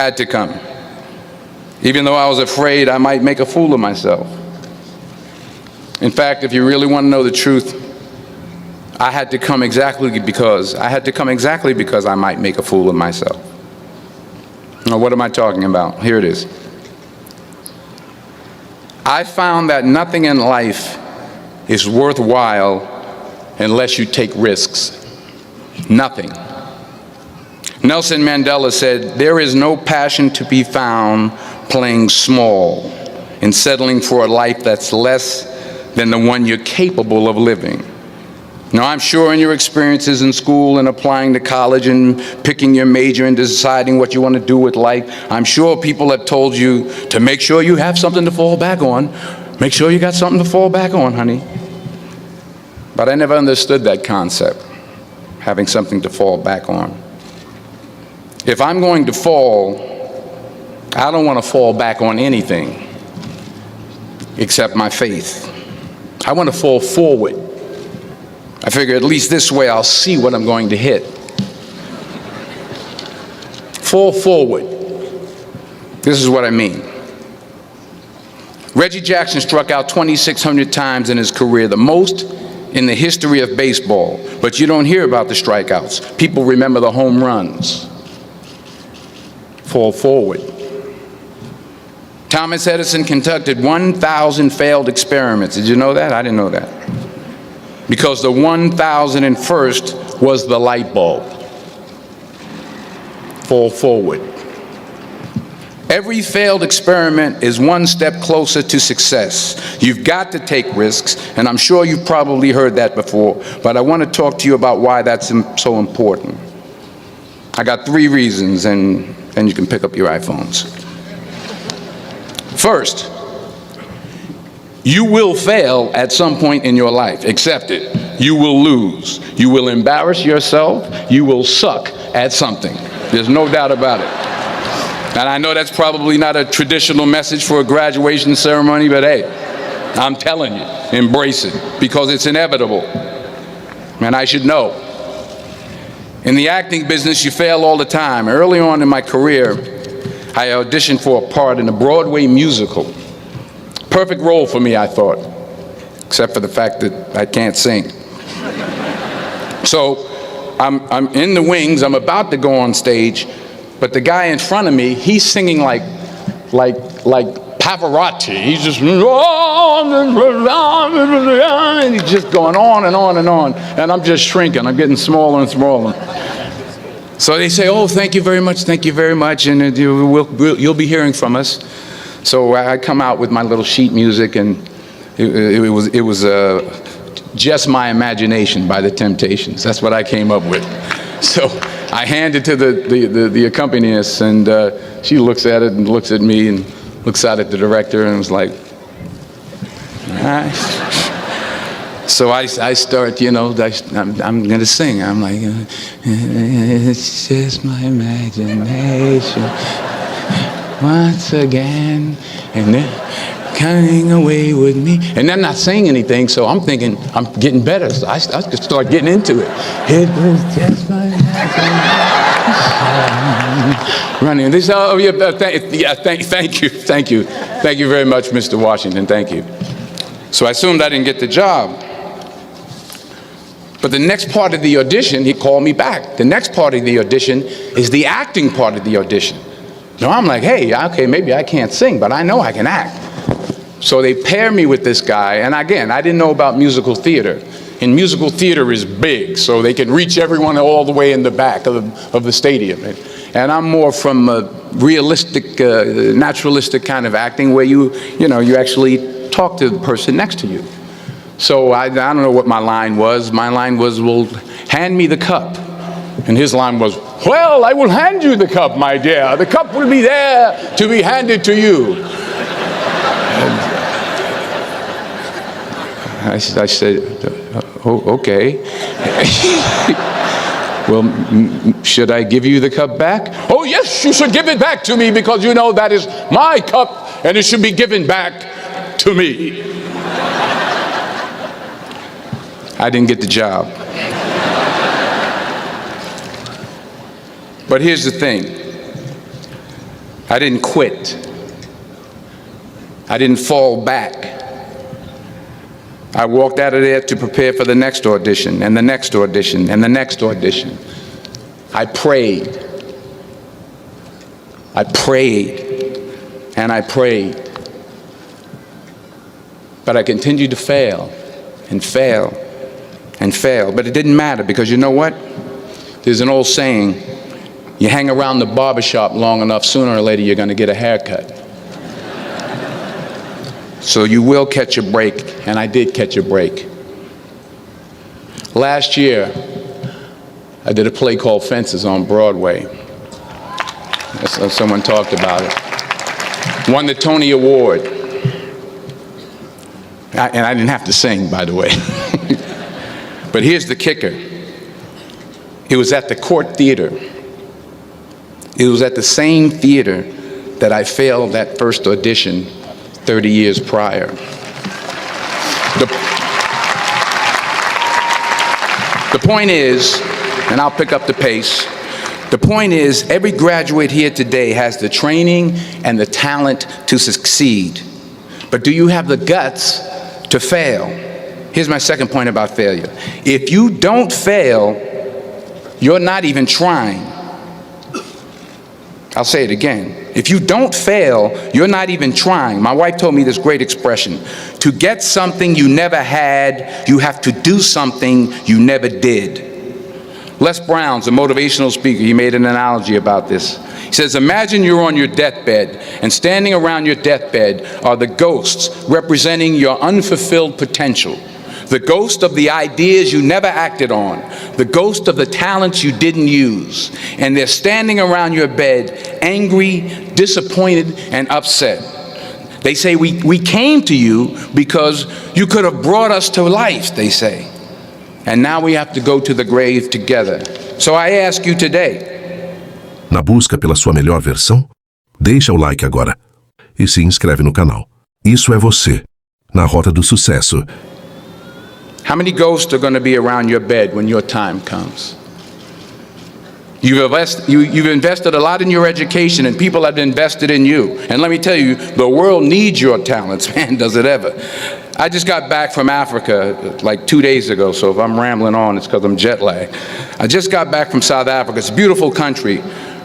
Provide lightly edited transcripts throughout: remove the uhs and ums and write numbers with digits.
Had to come. Even though I was afraid I might make a fool of myself. In fact, if you really want to know the truth, I had to come exactly because I might make a fool of myself. Now, what am I talking about? Here it is. I found that nothing in life is worthwhile unless you take risks. Nothing. Nelson Mandela said, "There is no passion to be found playing small and settling for a life that's less than the one you're capable of living." Now, I'm sure in your experiences in school and applying to college and picking your major and deciding what you want to do with life, I'm sure people have told you to make sure you have something to fall back on. Make sure you got something to fall back on, honey. But I never understood that concept, having something to fall back on. If I'm going to fall, I don't want to fall back on anything except my faith. I want to fall forward. I figure at least this way I'll see what I'm going to hit. Fall forward. This is what I mean. Reggie Jackson struck out 2,600 times in his career, the most in the history of baseball. But you don't hear about the strikeouts. People remember the home runs. Fall forward. Thomas Edison conducted 1,000 failed experiments. Did you know that? I didn't know that. Because the 1,001st was the light bulb. Fall forward. Every failed experiment is one step closer to success. You've got to take risks, and I'm sure you've probably heard that before, but I want to talk to you about why that's so important. I got 3 reasons, and you can pick up your iPhones. First, you will fail at some point in your life. Accept it. You will lose. You will embarrass yourself. You will suck at something. There's no doubt about it. And I know that's probably not a traditional message for a graduation ceremony, but hey, I'm telling you, embrace it, because it's inevitable. And I should know. In the acting business, you fail all the time. Early on in my career, I auditioned for a part in a Broadway musical. Perfect role for me, I thought, except for the fact that I can't sing. So I'm in the wings, I'm about to go on stage, but the guy in front of me, he's singing like Pavarotti. He's just, and he's just going on and on and on, and I'm just shrinking. I'm getting smaller and smaller. So they say, "Oh, thank you very much, and you'll be hearing from us." So I come out with my little sheet music, and it was Just My Imagination by the Temptations. That's what I came up with. So I hand it to the accompanist, and she looks at it and looks at me and looks out at the director and was like, "All right." So I start, I'm going to sing. I'm like, "It's just my imagination once again, and then coming away with me." And I'm not saying anything, so I'm thinking I'm getting better. So I just start getting into it. It was just my imagination. Running. This, oh yeah, thank you very much, Mr. Washington. Thank you. So I assumed I didn't get the job. But the next part of the audition, he called me back. The next part of the audition is the acting part of the audition. Now I'm like, hey, okay, maybe I can't sing, but I know I can act. So they pair me with this guy, and again, I didn't know about musical theater. And musical theater is big, so they can reach everyone all the way in the back of the stadium. And I'm more from a realistic, naturalistic kind of acting where you actually talk to the person next to you. So I don't know what my line was. My line was, "Well, hand me the cup." And his line was, "Well, I will hand you the cup, my dear. The cup will be there to be handed to you." I said, "Oh, okay." "Well, should I give you the cup back?" "Oh, yes, you should give it back to me, because you know that is my cup and it should be given back to me." I didn't get the job. But here's the thing. I didn't quit. I didn't fall back. I walked out of there to prepare for the next audition, and the next audition, and the next audition. I prayed. I prayed, and I prayed. But I continued to fail, and fail, and fail. But it didn't matter, because you know what? There's an old saying, you hang around the barbershop long enough, sooner or later you're going to get a haircut. So you will catch a break, and I did catch a break. Last year, I did a play called Fences on Broadway. Someone talked about it. Won the Tony Award. And I didn't have to sing, by the way. But here's the kicker. It was at the Court Theater. It was at the same theater that I failed that first audition 30 years prior. The point is, and I'll pick up the pace, the point is every graduate here today has the training and the talent to succeed. But do you have the guts to fail? Here's my second point about failure. If you don't fail, you're not even trying. I'll say it again. If you don't fail, you're not even trying. My wife told me this great expression. To get something you never had, you have to do something you never did. Les Brown's a motivational speaker. He made an analogy about this. He says, imagine you're on your deathbed, and standing around your deathbed are the ghosts representing your unfulfilled potential. The ghost of the ideas you never acted on, the ghost of the talents you didn't use, and they're standing around your bed, angry, disappointed, and upset. They say, we came to you because you could have brought us to life, they say. And now we have to go to the grave together. So I ask you today. Na busca pela sua melhor versão? Deixa o like agora. E se inscreve no canal. Isso é você, na Rota do Sucesso. How many ghosts are going to be around your bed when your time comes? You've invested a lot in your education, and people have invested in you. And let me tell you, the world needs your talents, man, does it ever. I just got back from Africa like 2 days ago, so if I'm rambling on, it's because I'm jet lagged. I just got back from South Africa. It's a beautiful country,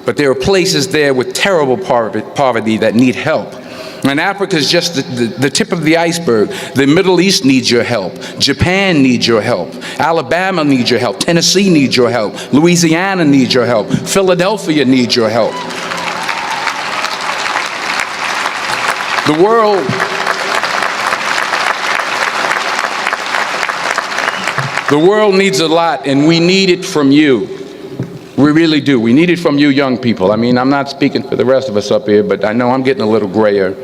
but there are places there with terrible poverty that need help. And Africa is just the tip of the iceberg. The Middle East needs your help. Japan needs your help. Alabama needs your help. Tennessee needs your help. Louisiana needs your help. Philadelphia needs your help. The world needs a lot, and we need it from you. We really do. We need it from you young people. I mean, I'm not speaking for the rest of us up here, but I know I'm getting a little grayer.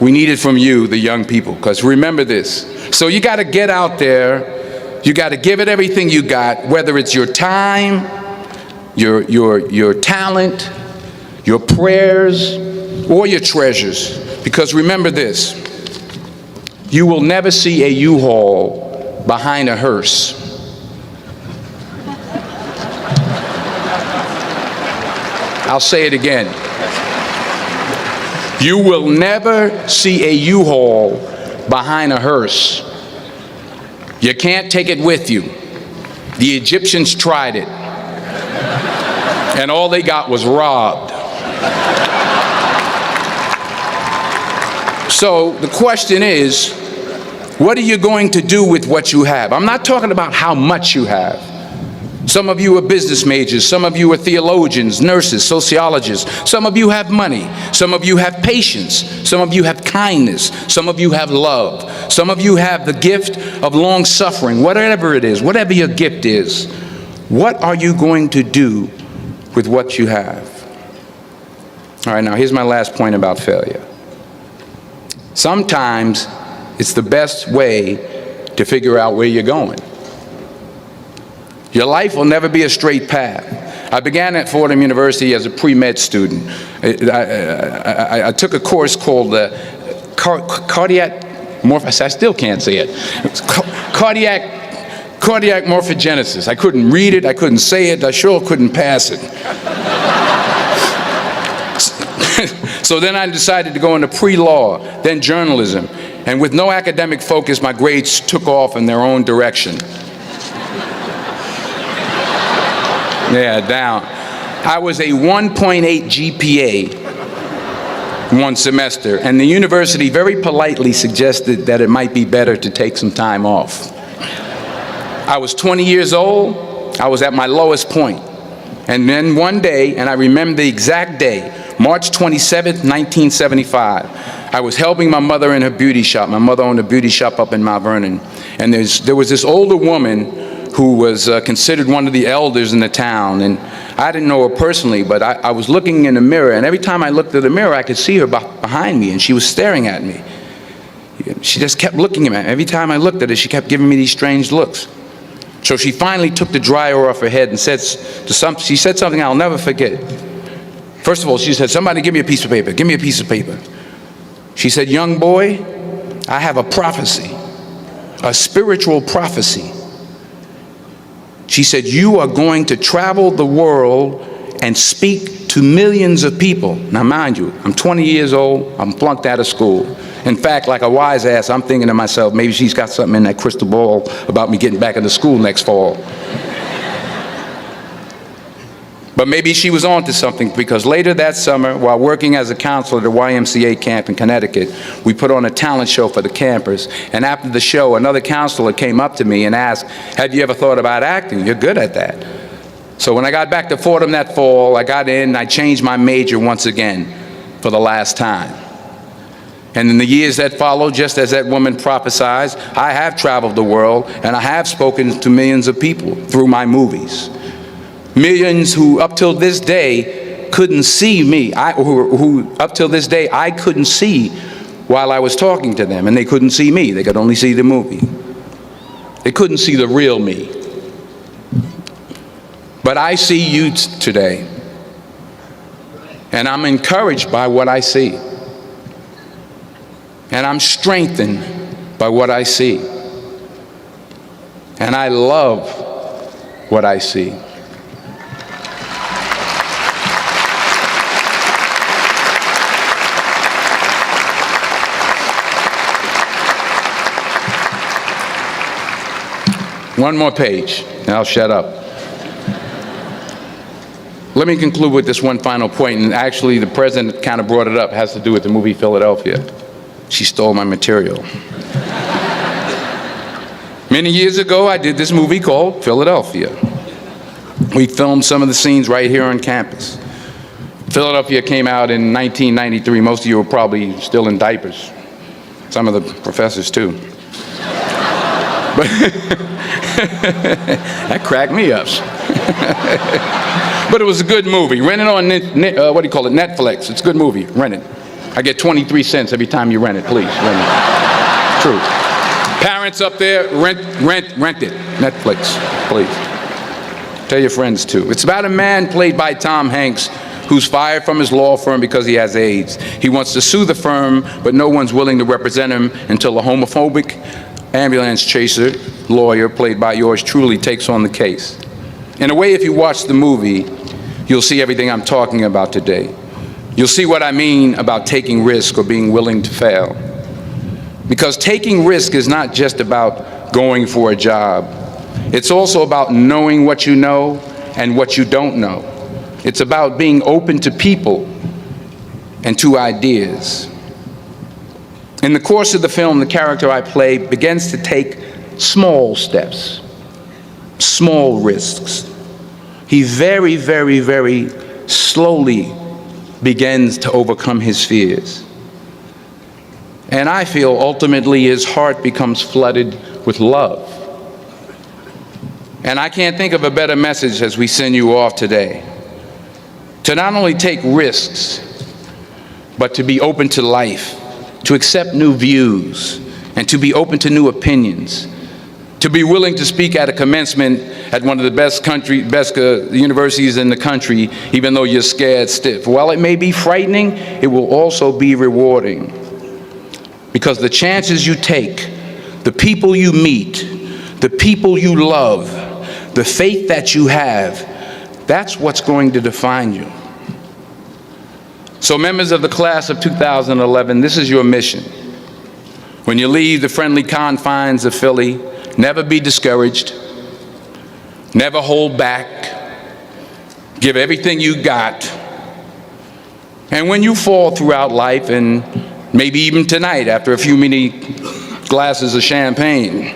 We need it from you, the young people, because remember this. So you got to get out there. You got to give it everything you got, whether it's your time, your talent, your prayers, or your treasures. Because remember this. You will never see a U-Haul behind a hearse. I'll say it again. You will never see a U-Haul behind a hearse. You can't take it with you. The Egyptians tried it, and all they got was robbed. So the question is, what are you going to do with what you have? I'm not talking about how much you have. Some of you are business majors, some of you are theologians, nurses, sociologists, some of you have money, some of you have patience, some of you have kindness, some of you have love, some of you have the gift of long suffering, whatever it is, whatever your gift is. What are you going to do with what you have? All right, now here's my last point about failure. Sometimes it's the best way to figure out where you're going. Your life will never be a straight path. I began at Fordham University as a pre-med student. I took a course called cardiac morphogenesis. I still can't say it. Cardiac morphogenesis. I couldn't read it. I couldn't say it. I sure couldn't pass it. So then I decided to go into pre-law, then journalism. And with no academic focus, my grades took off in their own direction. Yeah, down. I was a 1.8 GPA one semester, and the university very politely suggested that it might be better to take some time off. I was 20 years old. I was at my lowest point. And then one day, and I remember the exact day, March 27th, 1975, I was helping my mother in her beauty shop. My mother owned a beauty shop up in Mount Vernon. And there was this older woman who was considered one of the elders in the town. And I didn't know her personally, but I was looking in the mirror, and every time I looked at the mirror, I could see her behind me, and she was staring at me. She just kept looking at me. Every time I looked at her, she kept giving me these strange looks. So she finally took the dryer off her head and she said something I'll never forget. First of all, she said, "Somebody give me a piece of paper. Give me a piece of paper." She said, "Young boy, I have a prophecy, a spiritual prophecy." She said, "You are going to travel the world and speak to millions of people." Now, mind you, I'm 20 years old. I'm flunked out of school. In fact, like a wise ass, I'm thinking to myself, maybe she's got something in that crystal ball about me getting back into school next fall. But maybe she was on to something, because later that summer, while working as a counselor at the YMCA camp in Connecticut, we put on a talent show for the campers. And after the show, another counselor came up to me and asked, "Have you ever thought about acting? You're good at that." So when I got back to Fordham that fall, I got in and I changed my major once again for the last time. And in the years that followed, just as that woman prophesied, I have traveled the world and I have spoken to millions of people through my movies. Millions who up till this day couldn't see me, who up till this day I couldn't see while I was talking to them, and they couldn't see me. They could only see the movie. They couldn't see the real me. But I see you today, and I'm encouraged by what I see. And I'm strengthened by what I see. And I love what I see. One more page, and I'll shut up. Let me conclude with this one final point, and actually the president kind of brought it up. It has to do with the movie Philadelphia. She stole my material. Many years ago, I did this movie called Philadelphia. We filmed some of the scenes right here on campus. Philadelphia came out in 1993. Most of you were probably still in diapers. Some of the professors too. But that cracked me up. But it was a good movie. Rent it on, Netflix. It's a good movie. Rent it. I get 23 cents every time you rent it. Please, rent it. True. Parents up there, rent it. Netflix, please. Tell your friends too. It's about a man played by Tom Hanks who's fired from his law firm because he has AIDS. He wants to sue the firm, but no one's willing to represent him until a homophobic ambulance chaser lawyer, played by yours truly, takes on the case. In a way, if you watch the movie, you'll see everything I'm talking about today. You'll see what I mean about taking risk or being willing to fail. Because taking risk is not just about going for a job. It's also about knowing what you know and what you don't know. It's about being open to people and to ideas. In the course of the film, the character I play begins to take small steps, small risks. He very, very, very slowly begins to overcome his fears. And I feel ultimately his heart becomes flooded with love. And I can't think of a better message as we send you off today. To not only take risks, but to be open to life, to accept new views, and to be open to new opinions, to be willing to speak at a commencement at one of the best universities in the country, even though you're scared stiff. While it may be frightening, it will also be rewarding. Because the chances you take, the people you meet, the people you love, the faith that you have, that's what's going to define you. So members of the class of 2011, this is your mission. When you leave the friendly confines of Philly, never be discouraged, never hold back, give everything you got. And when you fall throughout life, and maybe even tonight after a few many glasses of champagne,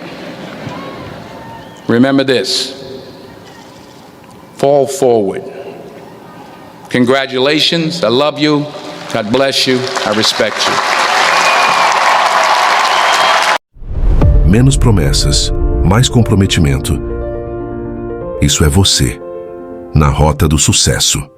remember this: fall forward. Congratulations, I love you, God bless you, I respect you. Menos promessas, mais comprometimento. Isso é você, na rota do sucesso.